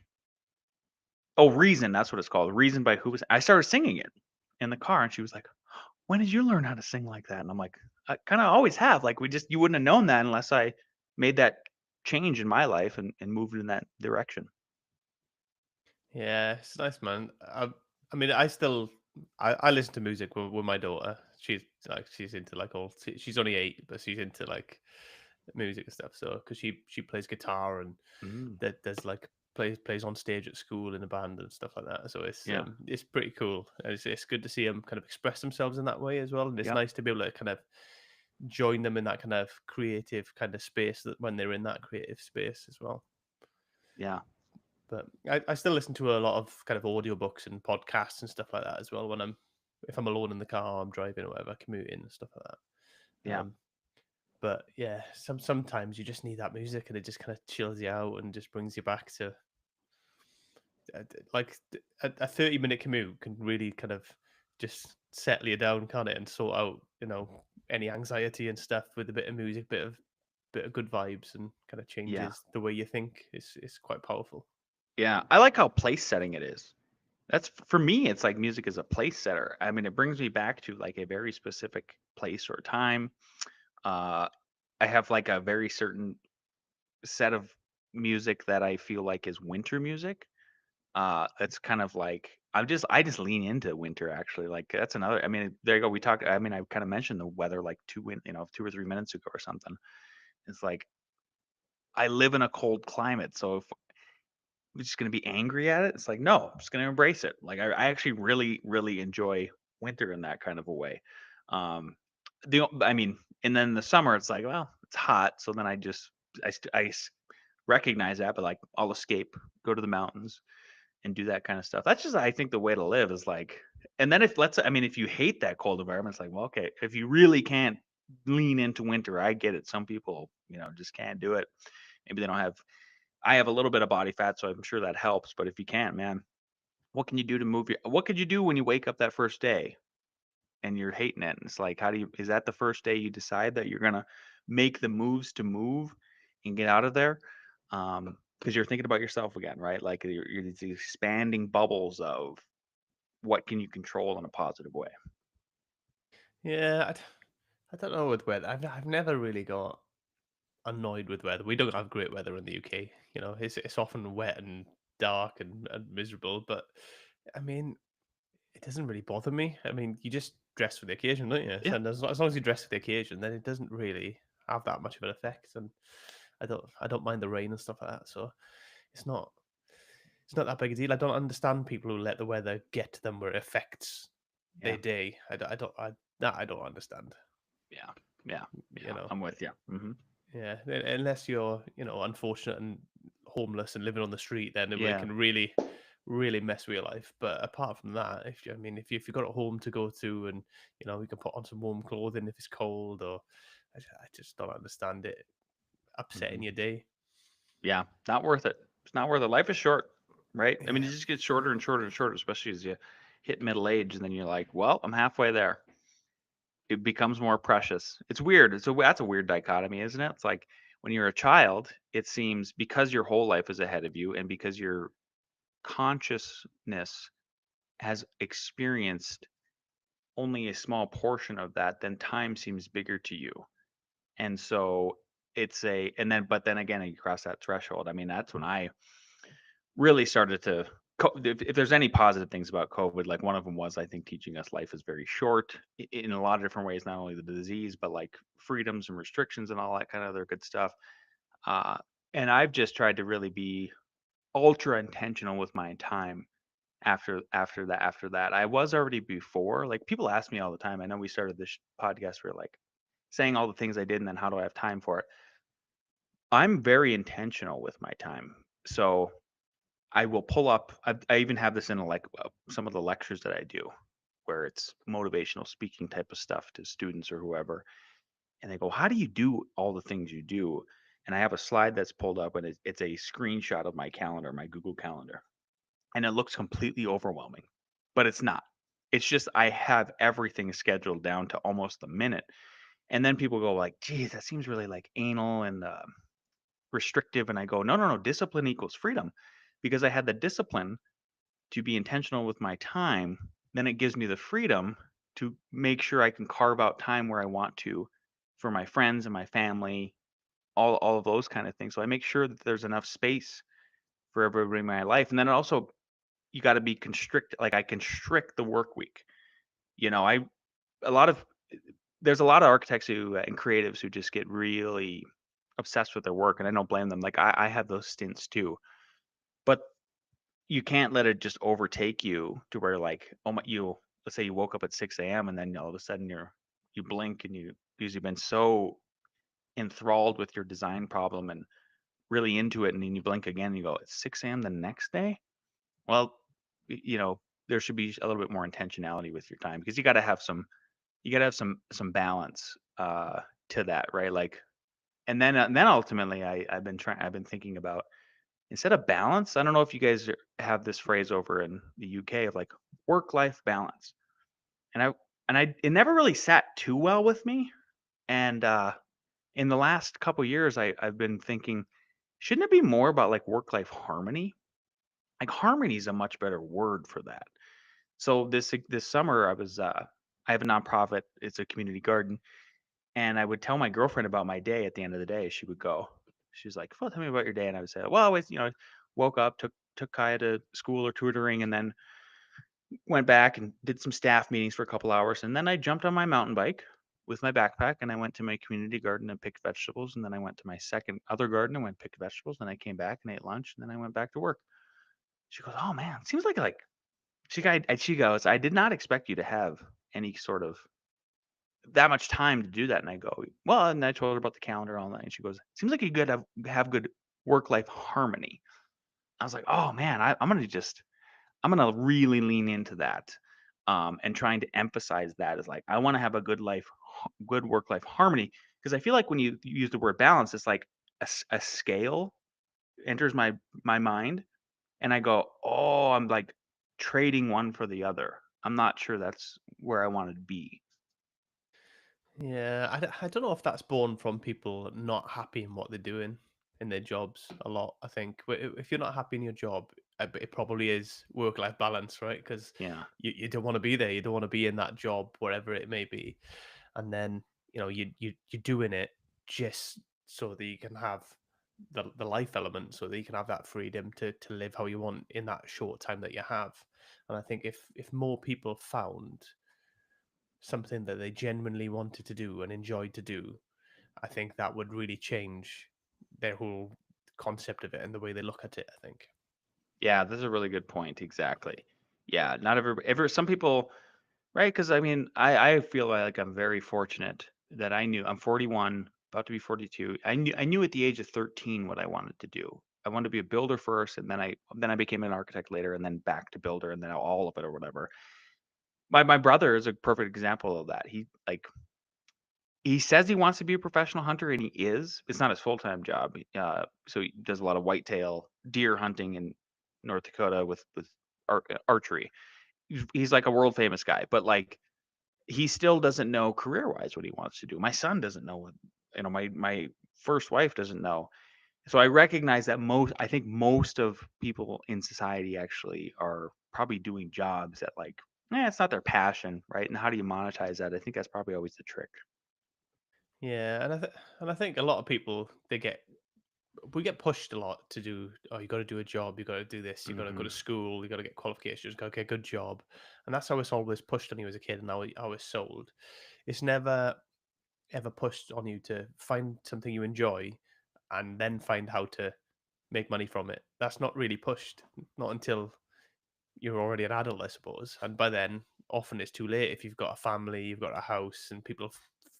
Reason, that's what it's called, Reason by Hoobastank. I started singing it in the car, and she was like, "When did you learn how to sing like that?" And I'm like, "I kind of always have. Like you wouldn't have known that unless I made that change in my life and moved in that direction." yeah, it's nice, man. I mean, I listen to music with my daughter. She's into like she's only 8, but she's into like music and stuff. So because she plays guitar and Mm, there's like plays on stage at school in a band and stuff like that. So yeah. it's pretty cool. And it's good to see them kind of express themselves in that way as well. And it's Yep. nice to be able to kind of join them in that kind of creative kind of space that when they're in that creative space as well. Yeah. But I still listen to a lot of kind of audiobooks and podcasts and stuff like that as well when if I'm alone in the car, I'm driving or whatever, commuting and stuff like that. Yeah. But yeah, sometimes you just need that music and it just kind of chills you out and just brings you back to like a 30-minute commute can really kind of just settle you down, can't it, and sort out any anxiety and stuff with a bit of music, bit of good vibes, and kind of Yeah. changes the way you think. It's quite powerful. Yeah. I like how place setting it is. That's for me, it's like music is a place setter. I mean, it brings me back to like a very specific place or time. Uh, I have like a very certain set of music that I feel like is winter music. That's kind of like I just lean into winter actually. Like that's another. I mean, there you go. We talked. I mean, I kind of mentioned the weather like 2 or 3 minutes ago or something. It's like I live in a cold climate, so if we're just going to be angry at it. It's like, no, I'm just going to embrace it. Like, I actually really, really enjoy winter in that kind of a way. Um, I mean, and then the summer, it's like, well, it's hot. So then I recognize that, but like, I'll escape, go to the mountains and do that kind of stuff. That's just, I think the way to live is like, and then I mean, if you hate that cold environment, it's like, well, okay, if you really can't lean into winter, I get it. Some people, just can't do it. Maybe they don't have I have a little bit of body fat, so I'm sure that helps. But if you can't, man, what can you do to what could you do when you wake up that first day and you're hating it? And it's like, is that the first day you decide that you're going to make the moves to move and get out of there? Because you're thinking about yourself again, right? Like you're these expanding bubbles of what can you control in a positive way. Yeah, I don't know with weather. I've never really got annoyed with weather. We don't have great weather in the UK. It's often wet and dark and miserable. But I mean, it doesn't really bother me. I mean, you just dress for the occasion, don't you? Yeah. And as long as you dress for the occasion, then it doesn't really have that much of an effect. And I don't mind the rain and stuff like that. So it's not it's not that big a deal. I don't understand people who let the weather get to them where it affects Yeah. their day. That I don't understand. Yeah. Yeah. You Yeah. know, I'm with you. yeah. Unless you're unfortunate and homeless and living on the street, then it Yeah. can really really mess with your life. But apart from that, if you've got a home to go to and you can put on some warm clothing if it's cold, or I just don't understand it hmm upsetting your day. Yeah, not worth it. It's not worth it. Life is short, right? I mean, Yeah, it just gets shorter and shorter and shorter, especially as you hit middle age, and then you're like, well, I'm halfway there. It becomes more precious. It's weird. That's a weird dichotomy, isn't it? It's like when you're a child, it seems because your whole life is ahead of you, and because your consciousness has experienced only a small portion of that, then time seems bigger to you. And so and then, but then again, you cross that threshold. I mean, that's when I really started to, if there's any positive things about COVID, like one of them was, I think, teaching us life is very short in a lot of different ways, not only the disease, but like freedoms and restrictions and all that kind of other good stuff. Uh, and I've just tried to really be ultra intentional with my time after that. I was already before. Like people ask me all the time. I know we started this podcast for like saying all the things I did and then how do I have time for it. I'm very intentional with my time. So I will pull up. I even have this in like some of the lectures that I do, where it's motivational speaking type of stuff to students or whoever, and they go, "How do you do all the things you do?" And I have a slide that's pulled up, and it's a screenshot of my calendar, my Google Calendar, and it looks completely overwhelming, but it's not. It's just I have everything scheduled down to almost the minute, and then people go like, "Geez, that seems really like anal and restrictive," and I go, "No, no, no. Discipline equals freedom." Because I had the discipline to be intentional with my time, then it gives me the freedom to make sure I can carve out time where I want to for my friends and my family, all of those kind of things. So I make sure that there's enough space for everybody in my life. And then also you got to be constrict, like I constrict the work week. You know, I a lot of there's a lot of architects who and creatives who just get really obsessed with their work, and I don't blame them. Like I have those stints too. But you can't let it just overtake you to where like, oh my, you let's say you woke up at 6 a.m. and then all of a sudden you blink and because you've been so enthralled with your design problem and really into it, and then you blink again and you go, it's 6 a.m. the next day. Well, you know, there should be a little bit more intentionality with your time because you got to have some balance to that, right? Like, and then ultimately I've been thinking about, instead of balance, I don't know if you guys have this phrase over in the UK of like work life balance. And it never really sat too well with me. And in the last couple years, I've been thinking, shouldn't it be more about like work life harmony? Like harmony is a much better word for that. So this summer, I have a nonprofit. It's a community garden, and I would tell my girlfriend about my day. At the end of the day, she was like, "Well, tell me about your day," and I would say, "Well, I was, woke up, took Kaya to school or tutoring, and then went back and did some staff meetings for a couple hours, and then I jumped on my mountain bike with my backpack, and I went to my community garden and picked vegetables, and then I went to my second other garden and went and picked vegetables, and I came back and ate lunch, and then I went back to work." She goes, "Oh man, seems like." She goes, "I did not expect you to have any sort of that much time to do that." And I go, "Well," and I told her about the calendar all night. And she goes, "Seems like you could have good work life harmony." I was like, "Oh man, I'm gonna really lean into that." And trying to emphasize that is like, I want to have a good work life harmony. Because I feel like when you use the word balance, it's like a scale enters my mind, and I go, "Oh, I'm like trading one for the other." I'm not sure that's where I want to be. Yeah, I don't know if that's born from people not happy in what they're doing in their jobs a lot. I think if you're not happy in your job, it probably is work-life balance, right? Because Yeah. you don't want to be there. You don't want to be in that job, wherever it may be. And then, you're doing it just so that you can have the life element, so that you can have that freedom to live how you want in that short time that you have. And I think if more people found something that they genuinely wanted to do and enjoyed to do, I think that would really change their whole concept of it and the way they look at it, I think. Yeah, that's a really good point. Exactly. Yeah, not ever some people, right? Because I mean, I feel like I'm very fortunate that I'm 41, about to be 42. I knew at the age of 13 what I wanted to do. I wanted to be a builder first, and then I became an architect later, and then back to builder, and then all of it or whatever. My brother is a perfect example of that. He says he wants to be a professional hunter, and he is. It's not his full time job. So he does a lot of whitetail deer hunting in North Dakota with archery. He's like a world famous guy, but like he still doesn't know career wise what he wants to do. My son doesn't know what, my first wife doesn't know. So I recognize that I think most of people in society actually are probably doing jobs that like, it's not their passion, right? And how do you monetize that? I think that's probably always the trick. Yeah, and I think a lot of people we get pushed a lot to do. Oh, you got to do a job. You got to do this. You got to go Hmm. to school. You got to get qualifications. Got to get a good job, and that's how it's always pushed on you as a kid, and how it's sold. It's never ever pushed on you to find something you enjoy, and then find how to make money from it. That's not really pushed. Not until you're already an adult, I suppose. And by then, often it's too late. If you've got a family, you've got a house, and people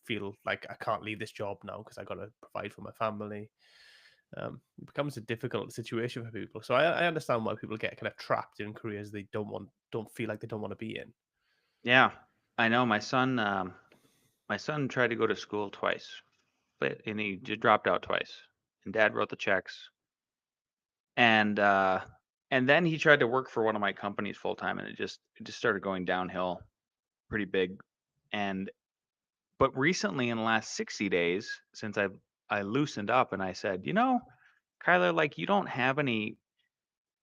feel like I can't leave this job now because I got to provide for my family. It becomes a difficult situation for people. So I understand why people get kind of trapped in careers they don't feel like they don't want to be in. Yeah, I know. My son tried to go to school twice, but and he just dropped out twice. And dad wrote the checks, and uh, and then he tried to work for one of my companies full time, and it just started going downhill pretty big. And but recently, in the last 60 days, since I loosened up and I said, Kyler, like you don't have any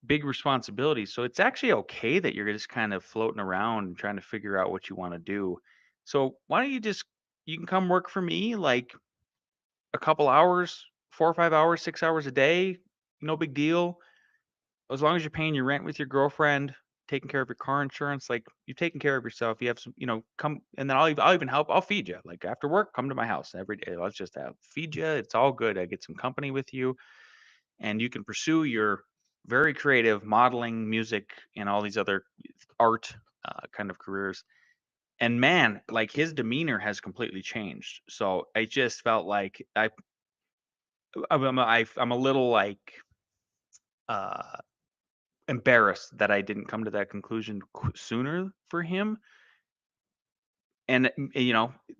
big responsibilities. So it's actually okay that you're just kind of floating around and trying to figure out what you want to do. So why don't you can come work for me like a couple hours, 4 or 5 hours, 6 hours a day, no big deal. As long as you're paying your rent with your girlfriend, taking care of your car insurance, like you're taking care of yourself. You have some, come and then I'll even help. I'll feed you. Like after work, come to my house every day. Let's just have feed you. It's all good. I get some company with you and you can pursue your very creative modeling, music, and all these other art kind of careers. And man, like his demeanor has completely changed. So I just felt like I'm a little like uh, embarrassed that I didn't come to that conclusion sooner for him. And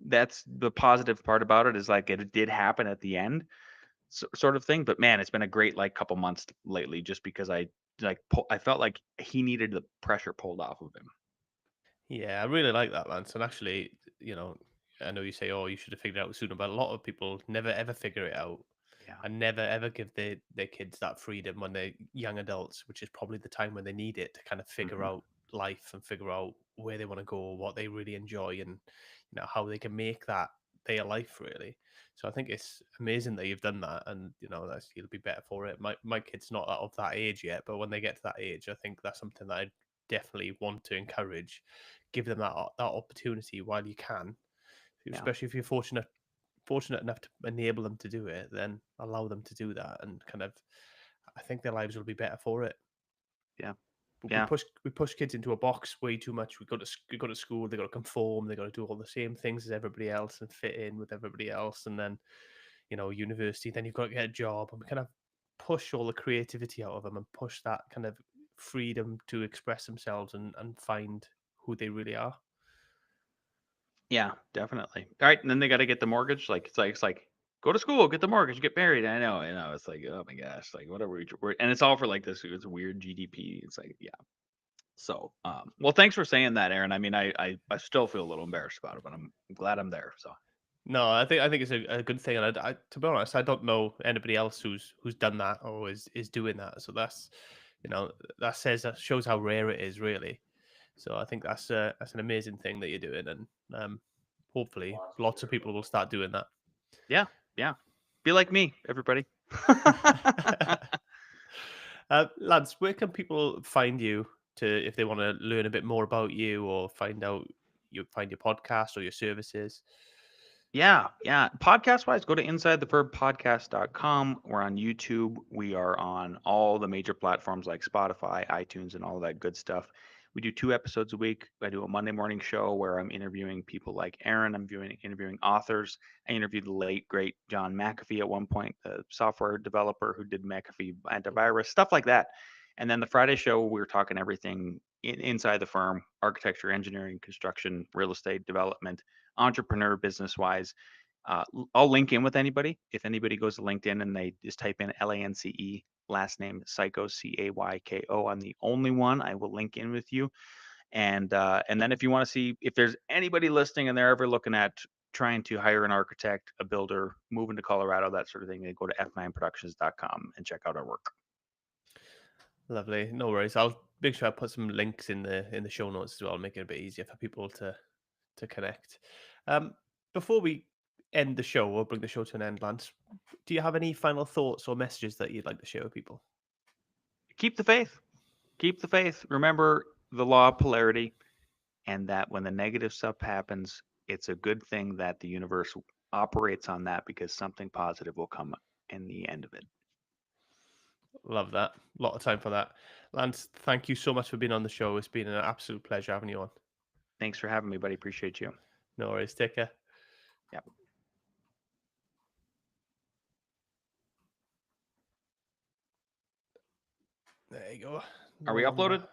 that's the positive part about it is like it did happen at the end, sort of thing. But man, it's been a great like couple months lately, just because I felt like he needed the pressure pulled off of him. Yeah, I really like that, Lance. And actually, I know you say, "Oh, you should have figured it out sooner," but a lot of people never ever figure it out, Yeah. and never ever give their kids that freedom when they're young adults, which is probably the time when they need it to kind of figure Hmm. out life and figure out where they want to go, what they really enjoy, and how they can make that their life really. So I think it's amazing that you've done that, and that you'll be better for it. My kid's not of that age yet, but when they get to that age, I think that's something that I definitely want to encourage. Give them that opportunity while you can, Yeah. especially if you're fortunate enough to enable them to do it, then allow them to do that, and kind of, I think their lives will be better for it. Yeah. But Yeah. we push kids into a box way too much. We go to school, they got to conform, they got to do all the same things as everybody else and fit in with everybody else, and then university, then you've got to get a job, and we kind of push all the creativity out of them and push that kind of freedom to express themselves and find who they really are. Yeah. Definitely. All right. And then they got to get the mortgage. Like it's like go to school, get the mortgage, get married. I know. I know. It's like oh my gosh, like whatever. And it's all for like this. It's weird GDP. It's like yeah. So, well, thanks for saying that, Aaron. I mean, I still feel a little embarrassed about it, but I'm glad I'm there. So, No, I think it's a good thing, and to be honest, I don't know anybody else who's done that or is doing that. So you know, that shows how rare it is, really. So I think that's an amazing thing that you're doing, and hopefully, lots of people will start doing that. yeah, yeah. Be like me, everybody. Lance, where can people find you to if they want to learn a bit more about you or find your podcast or your services? Yeah, yeah. Podcast wise, go to insidetheverbpodcast.com. We're on YouTube. We are on all the major platforms like Spotify, iTunes, and all that good stuff. We do 2 episodes a week. I do a Monday morning show where I'm interviewing people like Aaron. I'm interviewing authors. I interviewed the late, great John McAfee at one point, the software developer who did McAfee antivirus, stuff like that. And then the Friday show, we're talking everything inside the firm: architecture, engineering, construction, real estate development, entrepreneur business wise. I'll link in with anybody. If anybody goes to LinkedIn and they just type in LANCE, last name Cayko, Cayko, I'm the only one. I will link in with you. And then if you want to see if there's anybody listening and they're ever looking at trying to hire an architect, a builder, moving to Colorado, that sort of thing, they go to f9productions.com and check out our work. Lovely. No worries. I'll make sure I put some links in the show notes as well, make it a bit easier for people to connect. Um, before we end the show or bring the show to an end, Lance, do you have any final thoughts or messages that you'd like to share with people? Keep the faith. Keep the faith. Remember the law of polarity, and that when the negative stuff happens, it's a good thing that the universe operates on that, because something positive will come in the end of it. Love that. A lot of time for that. Lance, thank you so much for being on the show. It's been an absolute pleasure having you on. Thanks for having me, buddy. Appreciate you. No worries. Take care. Yep. There you go. Are we uploaded?